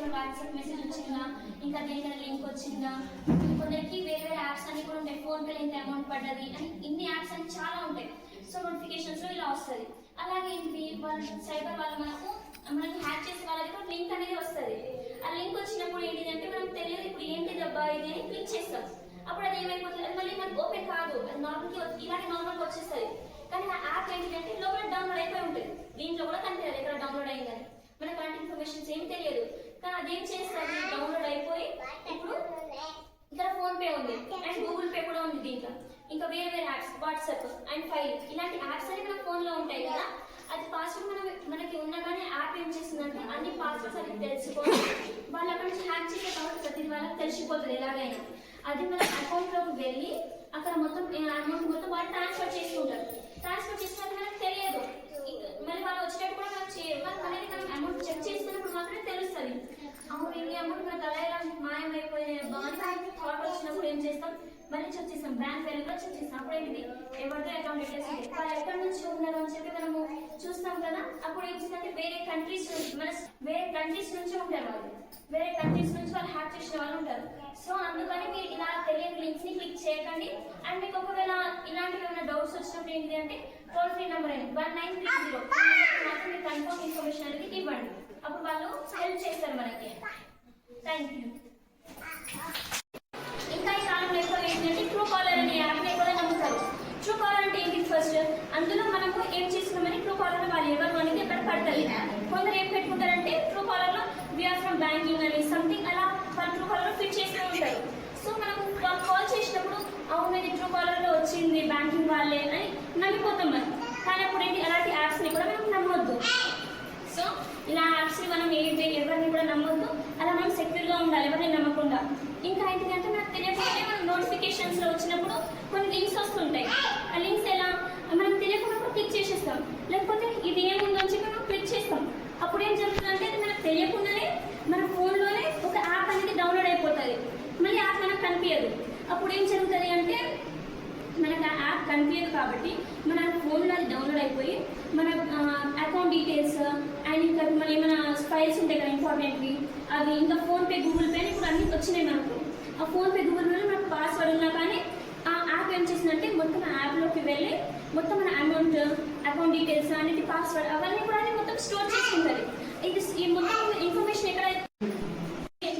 ఏమైనా WhatsApp message వచ్చిందా, ఇంకా దేనికైనా లింక్ వచ్చిందా, కొందరికి వేరే వేరే యాప్స్ అన్ని కూడా ఉంటాయి. ఫోన్ పేలో ఎంత అమౌంట్ పడ్డది అని ఇన్ని యాప్స్ అని చాలా ఉంటాయి. సో నోటిఫికేషన్స్ లో ఇలా వస్తుంది. అలాగే ఏంటి సైబర్ వాళ్ళు మనకు హ్యాక్ చేసే వాళ్ళకి కూడా లింక్ అనేది వస్తుంది. ఆ లింక్ వచ్చినప్పుడు ఏంటి అంటే మనకు తెలియదు ఇప్పుడు ఏంటి దబ్బా ఇది అని క్లిక్ చేస్తాం. అప్పుడు అది ఏమైపోతుంది, అది మళ్ళీ మనకు ఓపెన్ కాదు, అది నార్మల్గా ఇలాంటి నార్మల్గా వచ్చేస్తుంది. కానీ ఆ యాప్ ఏంటంటే లోపల డౌన్లోడ్ అయిపోయి ఉంటుంది. దీంట్లో కూడా కనిపించదు ఎక్కడ డౌన్లోడ్ అయిందని, మనకు అలాంటి ఇన్ఫర్మేషన్స్ ఏమి తెలియదు. కానీ అదేం చేస్తుంది, డౌన్లోడ్ అయిపోయి ఇప్పుడు ఇక్కడ ఫోన్ పే ఉంది అండ్ గూగుల్ పే కూడా ఉంది దీంట్లో, ఇంకా వేరే వేరే యాప్స్ వాట్సాప్ అండ్ ఫైల్ ఇలాంటి యాప్స్ అనేవి మన ఫోన్లో ఉంటాయి కదా. అది పాస్వర్డ్ మనకి ఉన్నా కానీ యాప్ ఏం చేస్తుందంటే అన్ని పాస్వర్డ్స్ అనేది తెలుసుకోవాలి. వాళ్ళు అక్కడ నుంచి హ్యాక్ చేసే కాబట్టి ప్రతి వాళ్ళకి తెలిసిపోతుంది ఎలాగైనా. అది మన అకౌంట్లోకి వెళ్ళి అక్కడ మొత్తం అమౌంట్ మొత్తం వాళ్ళు ట్రాన్స్ఫర్ చేసుకుంటారు. ట్రాన్స్ఫర్ చేసినట్టు మనకు తెలియదు. మళ్ళీ వాళ్ళు వచ్చేటప్పుడు కూడా మనం అమౌంట్ చెక్ చేసినప్పుడు మాత్రమే తెలుస్తుంది. అవును ఈ అమౌంట్ మనకు అలా ఇలా మాయమైపోయే బాగా థాట్ వచ్చినప్పుడు ఏం చేస్తాం, మళ్ళీ చెక్ చేస్తాం. బ్యాంక్ వెళ్ళి కూడా చెక్ చేస్తాం. అప్పుడు ఏంటిది ఎవరితో అకౌంట్ డీటెయిల్స్ ఉంటాయి, వాళ్ళు ఎక్కడి నుంచి ఉన్నారు అని చెప్పి మనము చూస్తాం కదా. అప్పుడు ఏం చేస్తుందంటే వేరే కంట్రీస్ నుంచి ఉంటారు వాళ్ళు, వేరే కంట్రీస్ నుంచి వాళ్ళు హ్యాక్ చేసిన వాళ్ళు ఉంటారు. సో అందుకని మీరు ఇలా తెలియని లింక్స్ ని క్లిక్ చేయకండి. అండ్ మీకు ఒకవేళ ఇలాంటివి ఏమైనా డౌట్స్ వచ్చినప్పుడు ఏంటి అంటే టోల్ ఫ్రీ నెంబర్ అయింది 1930 మాత్రం మీరు కన్ఫర్మ్ ఇన్ఫర్మేషన్ అనేది ఇవ్వండి. అప్పుడు వాళ్ళు హెల్ప్ చేస్తారు మనకి. Thank you. ఇంకా ఈ కాలంలో ఎక్కువ ఏంటంటే ట్రూ కాలర్ అనే యాప్ని ఎక్కువ నమ్ముతారు. ట్రూ కాలర్ అంటే ఏంటి, ఫస్ట్ అందులో మనము ఏం చేస్తున్నామని ట్రూ కాలర్ వాళ్ళు ఎవరు అనేది ఎక్కడ పడతాయి. కొందరు ఏం పెట్టుకుంటారంటే ట్రూ కాలర్ లో వీఆర్ ఫ్రమ్ బ్యాంకింగ్ అని సంథింగ్ అలా వాళ్ళు ట్రూ కాలర్ లో ఫిట్ చేస్తూ ఉంటారు. సో మనం వాళ్ళు కాల్ చేసినప్పుడు అవును ఇది ట్రూ కాలర్ లో వచ్చింది బ్యాంకింగ్ వాళ్ళే అని నమ్మిపోతాం మనం. కానీ అప్పుడు ఏంటి అలాంటి యాప్స్ ని కూడా మనం నమ్మొద్దు. సో ఇలా యాప్స్ ని మనం ఎవరిని కూడా నమ్మొద్దు. అలా మనం సెక్యూర్ గా ఉండాలి ఎవరిని నమ్మకుండా. ఇంకా ఏంటంటే మనకు తెలియకపోతే మనం నోటిఫికేషన్స్ లో వచ్చినప్పుడు కొన్ని లింక్స్ వస్తుంటాయి. ఆ లింక్స్ ఎలా మనం తెలియకుండా క్లిక్ చేసేస్తాం, లేకపోతే ఇది ఏముందో అని చెప్పి మనం క్లిక్ చేస్తాం. అప్పుడు ఏం జరుగుతుందంటే అది మనకు తెలియకుండానే మన ఫోన్లోనే ఒక యాప్ అనేది డౌన్లోడ్ అయిపోతుంది. మళ్ళీ యాప్ మనకు కనిపించదు. అప్పుడు ఏం జరుగుతుంది అంటే మనకు ఆ యాప్ కనిపించదు కాబట్టి మన ఫోన్లో అది డౌన్లోడ్ అయిపోయి మన అకౌంట్ డీటెయిల్స్ అండ్ ఇంకా మన ఏమైనా ఫైల్స్ ఉంటాయి కదా ఇంపార్టెంట్వి అవి, ఇంకా ఫోన్పే గూగుల్ పే ఇప్పుడు అన్ని వచ్చినాయి మనకు. ఆ ఫోన్పే గూగుల్ పేలో మనకు పాస్వర్డ్ ఉన్నా కానీ ఆ యాప్ ఏం చేసిందంటే మొత్తం యాప్లోకి వెళ్ళి మొత్తం మన అమౌంట్ అకౌంట్ డీటెయిల్స్ అన్నిటి పాస్వర్డ్ అవన్నీ కూడా మొత్తం స్టోర్ చేసుకుంటుంది. ఈ మొత్తం ఇన్ఫర్మేషన్ ఎక్కడ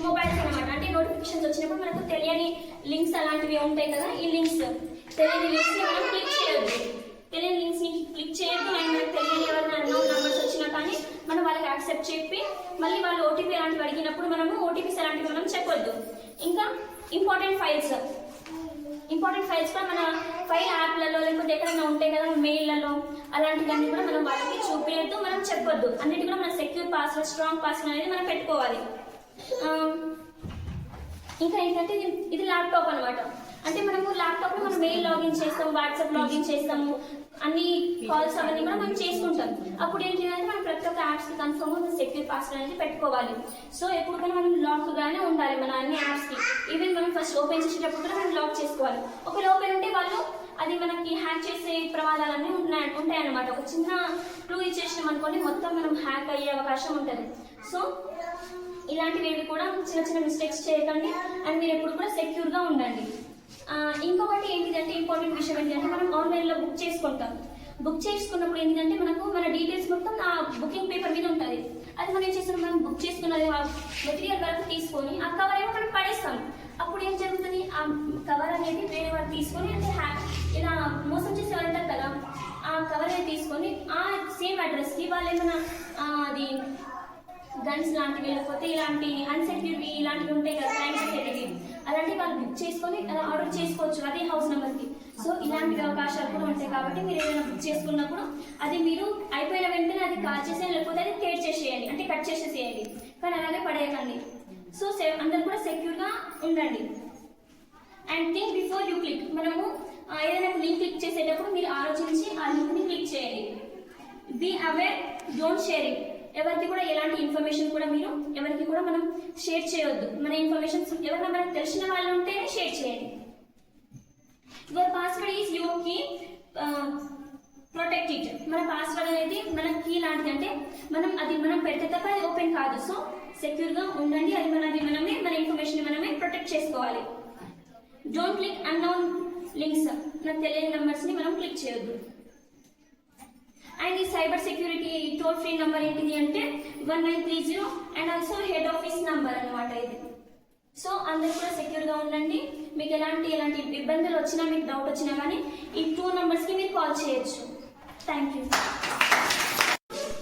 మొబైల్స్ అనమాట. అంటే నోటిఫికేషన్స్ వచ్చినప్పుడు మనకు తెలియని లింక్స్ అలాంటివి ఉంటాయి కదా, ఈ లింక్స్ తెలియని లింక్స్ ని మనం క్లిక్ చేయొద్దు. తెలియని లింక్స్ ని క్లిక్ చేయొద్దు. అండ్ మనకు తెలియని ఎవరైనా అన్నోన్ నంబర్స్ వచ్చినా కానీ మనం వాళ్ళకి యాక్సెప్ట్ చెప్పి మళ్ళీ వాళ్ళు ఓటీపీ అలాంటివి అడిగినప్పుడు మనము ఓటీపీస్ అలాంటివి మనం చెప్పొద్దు. ఇంకా ఇంపార్టెంట్ ఫైల్స్ కూడా మన ఫైల్ యాప్లలో లేకపోతే ఎక్కడైనా ఉంటాయి కదా మెయిల్లలో అలాంటివన్నీ కూడా మనం వాళ్ళకి చూపించద్దు, మనం చెప్పొద్దు. అన్నిటి కూడా మన సెక్యూర్ పాస్వర్డ్ స్ట్రాంగ్ పాస్వర్డ్ అనేది మనం పెట్టుకోవాలి. ఇంకా ఏంటంటే ఇది ల్యాప్టాప్ అనమాట. అంటే మనము ల్యాప్టాప్ లో మనం మెయిల్ లాగిన్ చేస్తాము, వాట్సాప్ లాగిన్ చేస్తాము, అన్ని కాల్స్ అవన్నీ కూడా మనం చేసుకుంటాం. అప్పుడు ఏంటి అంటే మనం ప్రతి ఒక్క యాప్స్ కి కన్ఫర్మ్ సెక్యూర్ పాస్వర్డ్ అనేది పెట్టుకోవాలి. సో ఎప్పుడు కూడా మనం లాక్ గానే ఉండాలి మన అన్ని యాప్స్ కి. ఈవెన్ మనం ఫస్ట్ ఓపెన్ చేసేటప్పుడు కూడా మనం లాక్ చేసుకోవాలి. ఒకవేళ ఓపెన్ ఉంటే వాళ్ళు అది మనకి హ్యాక్ చేసే ప్రమాదాలన్నీ ఉంటాయన్నమాట. ఒక చిన్న క్లూ ఇచ్చేసినాం అనుకోండి మొత్తం మనం హ్యాక్ అయ్యే అవకాశం ఉంటుంది. సో ఇలాంటివి ఏవి కూడా చిన్న చిన్న మిస్టేక్స్ చేయకండి అండ్ మీరు ఎప్పుడు కూడా సెక్యూర్ గా ఉండండి. ఇంకొకటి ఏంటిదంటే ఇంపార్టెంట్ విషయం ఏంటంటే మనం ఆన్లైన్లో బుక్ చేసుకుంటాం. బుక్ చేసుకున్నప్పుడు ఏంటంటే మనకు మన డీటెయిల్స్ మొత్తం ఆ బుకింగ్ పేపర్ మీద ఉంటుంది. అది మనం ఏం చేస్తాం, మనం బుక్ చేసుకున్నది మెటీరియల్ వరకు తీసుకొని ఆ కవర్ ఏమో మనం పడేస్తాం. అప్పుడు ఏం జరుగుతుంది, ఆ కవర్ అనేది వేరే వాళ్ళు తీసుకొని అంటే ఇలా మోసం చేసే వెళ్తారు కదా, ఆ కవర్ అనేది తీసుకొని ఆ సేమ్ అడ్రస్కి వాళ్ళు ఏమైనా అది గన్స్ లాంటివి లేకపోతే ఇలాంటి అన్సెక్యూర్వి ఇలాంటివి ఉంటాయి కదా క్రైమ్ చేసేటివి అలాంటివి వాళ్ళు బుక్ చేసుకొని అలా ఆర్డర్ చేసుకోవచ్చు అదే హౌస్ నెంబర్కి. సో ఇలాంటి అవకాశాలు కూడా ఉంటాయి కాబట్టి మీరు ఏదైనా బుక్ చేసుకున్నప్పుడు అది మీరు అయిపోయిన వెంటనే అది కాల్ చేసేయండి, లేకపోతే అది టేర్ చేసేయండి అంటే కట్ చేసేసేయండి, కానీ అలాగే పడేయకండి. సో అందరు కూడా సెక్యూర్గా ఉండండి. And think before you click. మనము ఏదైనా లింక్ క్లిక్ చేసేటప్పుడు మీరు ఆలోచించి ఆ లింక్ని క్లిక్ చేయండి. Be aware, don't share it. ఎవరికి కూడా ఎలాంటి ఇన్ఫర్మేషన్ కూడా మీరు ఎవరికి కూడా మనం షేర్ చేయొద్దు. మన ఇన్ఫర్మేషన్ ఎవరైనా మనకు తెలిసిన వాళ్ళు ఉంటేనే షేర్ చేయండి. Your password is your key, protect it. మన పాస్వర్డ్ అనేది మన కీ లాంటిది, అంటే మనం పెడితే తప్ప అది ఓపెన్ కాదు. సో సెక్యూర్గా ఉండండి. అది మనమే మన ఇన్ఫర్మేషన్ మనమే ప్రొటెక్ట్ చేసుకోవాలి. డోంట్ క్లిక్ అన్నోన్ లింక్స్, నాకు తెలియని నంబర్స్ని మనం క్లిక్ చేయొద్దు. అండ్ ఈ cyber security toll free number ఏంటిది అంటే 1930 and also head office number అనమాట ఇది. సో అందరూ కూడా సెక్యూర్గా ఉండండి. మీకు ఎలాంటి ఇబ్బందులు వచ్చినా, మీకు డౌట్ వచ్చినా కానీ ఈ 2 నంబర్స్కి మీరు కాల్ చేయొచ్చు. Thank you.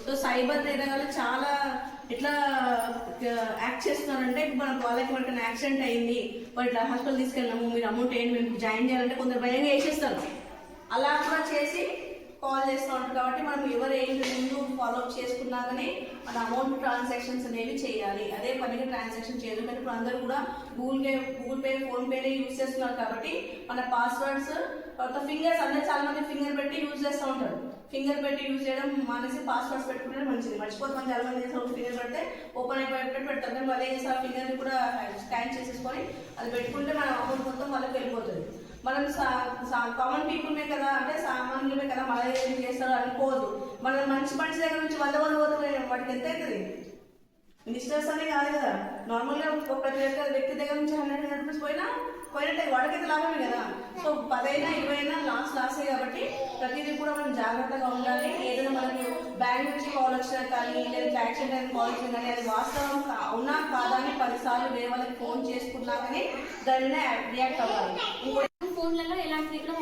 సో సైబర్ నేరగాళ్ళు చాలా ఎట్లా యాక్ట్ చేస్తున్నారంటే, వాళ్ళకి మనకి యాక్సిడెంట్ అయింది, వాళ్ళు ఇట్లా హాస్పిటల్ తీసుకెళ్ళాము, మీరు అమౌంట్ ఏంటి మేము జాయిన్ చేయాలంటే కొందరు భయంగా వేసేస్తారు. అలా కూడా చేసి కాల్ చేస్తూ ఉంటారు. కాబట్టి మనం ఎవరు ఏంటి ముందు ఫాలో అప్ చేసుకున్నా కానీ మన అమౌంట్ ట్రాన్సాక్షన్స్ అనేవి చేయాలి. అదే పనిగా ట్రాన్సాక్షన్ చేయాలి. కానీ ఇప్పుడు అందరూ కూడా గూగుల్ పే ఫోన్పేనే యూజ్ చేస్తున్నారు. కాబట్టి మన పాస్వర్డ్స్ కొత్త ఫింగర్స్ అందరూ చాలా మంది ఫింగర్ పెట్టి యూజ్ చేస్తూ ఉంటారు. ఫింగర్ పెట్టి యూజ్ చేయడం మానేసి పాస్వర్డ్స్ పెట్టుకుంటే మంచిది. మర్చిపోతే మనం చాలా మంది చేసిన ఫింగర్ పెడితే ఓపెన్ అయిపోయేటట్టు పెడతారు. కానీ అదే చేసి ఆ ఫింగర్ని కూడా స్కాన్ చేసేసుకొని అది పెట్టుకుంటే మన అమౌంట్ మొత్తం వాళ్ళకి వెళ్ళిపోతుంది. మనం కామన్ పీపుల్మే కదా, అంటే సామాన్యులమే కదా, మన ఏం చేస్తారో అనుకోవద్దు. మనం మంచి దగ్గర నుంచి 100 పోతే వాటికి ఎంత అవుతుంది? మినిస్టర్స్ అనే కాదు కదా, నార్మల్గా ప్రతి వ్యక్తి దగ్గర నుంచి 100 రూపీస్ పోయినట్టే వాడికైతే లాభమే కదా. సో 10 అయినా 20 అయినా లాసే. కాబట్టి ప్రతిదీ కూడా మనం జాగ్రత్తగా ఉండాలి. ఏదైనా మనకు బ్యాంక్ నుంచి కాల్ వచ్చినా కానీ, లేదా యాక్సిడెంట్ అయిన కాల్ వచ్చినా కానీ అది వాస్తవం అవునా కాదా అని 10 సార్లు వేరే వాళ్ళకి ఫోన్ చేసుకున్నా కానీ దాని మీద రియాక్ట్ అవ్వాలి. ఫోన్లలో ఎలాంటివి కూడా